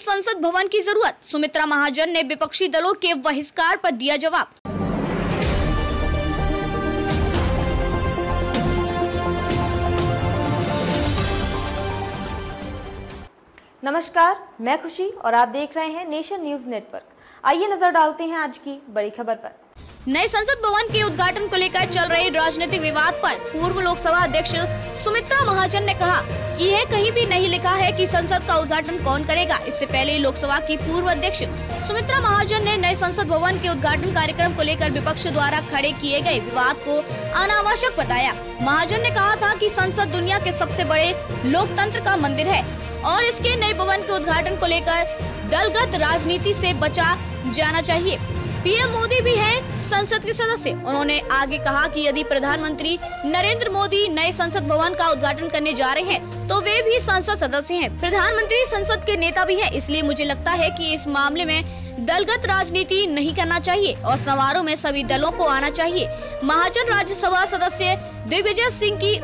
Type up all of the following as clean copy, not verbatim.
संसद भवन की जरूरत, सुमित्रा महाजन ने विपक्षी दलों के बहिष्कार पर दिया जवाब। नमस्कार, मैं खुशी और आप देख रहे हैं नेशन न्यूज नेटवर्क। आइए नजर डालते हैं आज की बड़ी खबर पर। नए संसद भवन के उद्घाटन को लेकर चल रहे राजनीतिक विवाद पर पूर्व लोकसभा अध्यक्ष सुमित्रा महाजन ने कहा कि यह कहीं भी नहीं लिखा है कि संसद का उद्घाटन कौन करेगा। इससे पहले लोकसभा की पूर्व अध्यक्ष सुमित्रा महाजन ने नए संसद भवन के उद्घाटन कार्यक्रम को लेकर विपक्ष द्वारा खड़े किए गए विवाद को अनावश्यक बताया। महाजन ने कहा था कि संसद दुनिया के सबसे बड़े लोकतंत्र का मंदिर है और इसके नए भवन के उद्घाटन को लेकर दलगत राजनीति से बचा जाना चाहिए। पीएम मोदी भी हैं संसद के सदस्य। उन्होंने आगे कहा कि यदि प्रधानमंत्री नरेंद्र मोदी नए संसद भवन का उद्घाटन करने जा रहे हैं तो वे भी संसद सदस्य हैं। प्रधानमंत्री संसद के नेता भी हैं, इसलिए मुझे लगता है कि इस मामले में दलगत राजनीति नहीं करना चाहिए और समारोह में सभी दलों को आना चाहिए। महाजन राज्यसभा सदस्य दिग्विजय सिंह की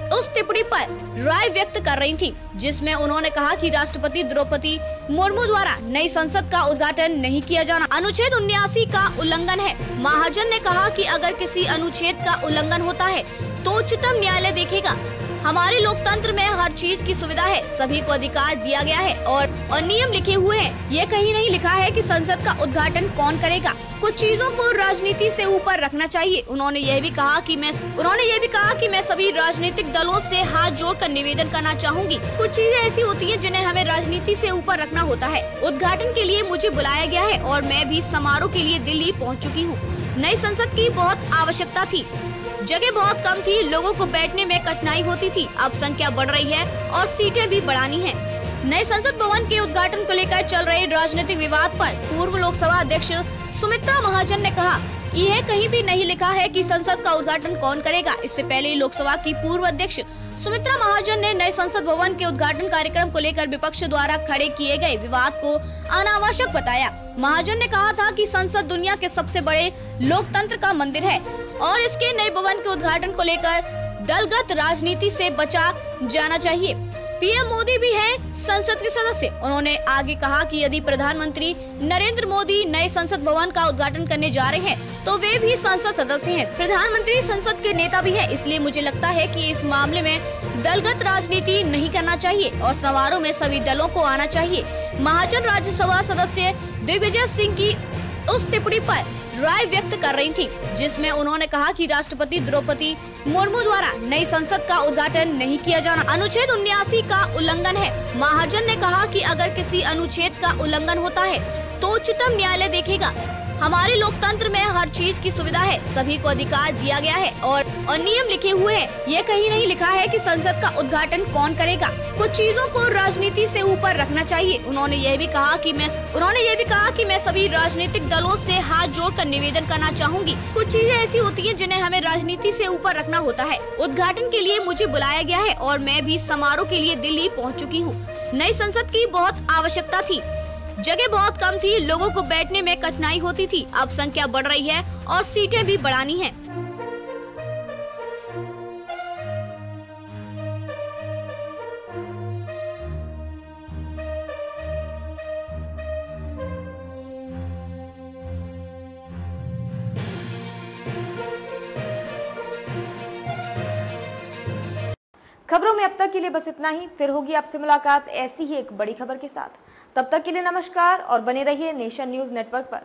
उस टिप्पणी पर राय व्यक्त कर रही थी, जिसमें उन्होंने कहा कि राष्ट्रपति द्रौपदी मुर्मू द्वारा नई संसद का उद्घाटन नहीं किया जाना अनुच्छेद 79 का उल्लंघन है। महाजन ने कहा कि अगर किसी अनुच्छेद का उल्लंघन होता है तो उच्चतम न्यायालय देखेगा। हमारे लोकतंत्र में हर चीज की सुविधा है, सभी को अधिकार दिया गया है और नियम लिखे हुए हैं। ये कहीं नहीं लिखा है कि संसद का उद्घाटन कौन करेगा। कुछ चीजों को राजनीति से ऊपर रखना चाहिए। उन्होंने यह भी कहा कि मैं सभी राजनीतिक दलों से हाथ जोड़कर निवेदन करना चाहूंगी। कुछ चीजें ऐसी होती हैं जिन्हें हमें राजनीति से ऊपर रखना होता है। उद्घाटन के लिए मुझे बुलाया गया है और मैं भी समारोह के लिए दिल्ली पहुँच चुकी हूँ। नई संसद की बहुत आवश्यकता थी, जगह बहुत कम थी, लोगों को बैठने में कठिनाई होती थी। अब संख्या बढ़ रही है और सीटें भी बढ़ानी है। नए संसद भवन के उद्घाटन को लेकर चल रहे राजनीतिक विवाद पर पूर्व लोकसभा अध्यक्ष सुमित्रा महाजन ने कहा कि यह कहीं भी नहीं लिखा है कि संसद का उद्घाटन कौन करेगा। इससे पहले लोकसभा की पूर्व अध्यक्ष सुमित्रा महाजन ने नए संसद भवन के उद्घाटन कार्यक्रम को लेकर विपक्ष द्वारा खड़े किए गए विवाद को अनावश्यक बताया। महाजन ने कहा था कि संसद दुनिया के सबसे बड़े लोकतंत्र का मंदिर है और इसके नए भवन के उद्घाटन को लेकर दलगत राजनीति से बचा जाना चाहिए। पीएम मोदी भी हैं संसद के सदस्य। उन्होंने आगे कहा कि यदि प्रधानमंत्री नरेंद्र मोदी नए संसद भवन का उद्घाटन करने जा रहे हैं तो वे भी संसद सदस्य हैं। प्रधानमंत्री संसद के नेता भी हैं, इसलिए मुझे लगता है कि इस मामले में दलगत राजनीति नहीं करना चाहिए और समारोह में सभी दलों को आना चाहिए। महाजन राज्यसभा सदस्य दिग्विजय सिंह की उस टिप्पणी पर राय व्यक्त कर रही थी, जिसमें उन्होंने कहा कि राष्ट्रपति द्रौपदी मुर्मू द्वारा नई संसद का उद्घाटन नहीं किया जाना अनुच्छेद 79 का उल्लंघन है। महाजन ने कहा कि अगर किसी अनुच्छेद का उल्लंघन होता है तो उच्चतम न्यायालय देखेगा। हमारे लोकतंत्र में हर चीज की सुविधा है, सभी को अधिकार दिया गया है और नियम लिखे हुए हैं। ये कहीं नहीं लिखा है कि संसद का उद्घाटन कौन करेगा। कुछ चीजों को राजनीति से ऊपर रखना चाहिए। उन्होंने यह भी कहा कि मैं सभी राजनीतिक दलों से हाथ जोड़कर निवेदन करना चाहूंगी। कुछ चीजें ऐसी होती हैं जिन्हें हमें राजनीति से ऊपर रखना होता है। उद्घाटन के लिए मुझे बुलाया गया है और मैं भी समारोह के लिए दिल्ली पहुँच चुकी हूँ। नई संसद की बहुत आवश्यकता थी, जगह बहुत कम थी, लोगों को बैठने में कठिनाई होती थी। अब संख्या बढ़ रही है और सीटें भी बढ़ानी है। खबरों में अब तक के लिए बस इतना ही। फिर होगी आपसे मुलाकात ऐसी ही एक बड़ी खबर के साथ। तब तक के लिए नमस्कार और बने रहिए नेशन न्यूज नेटवर्क पर।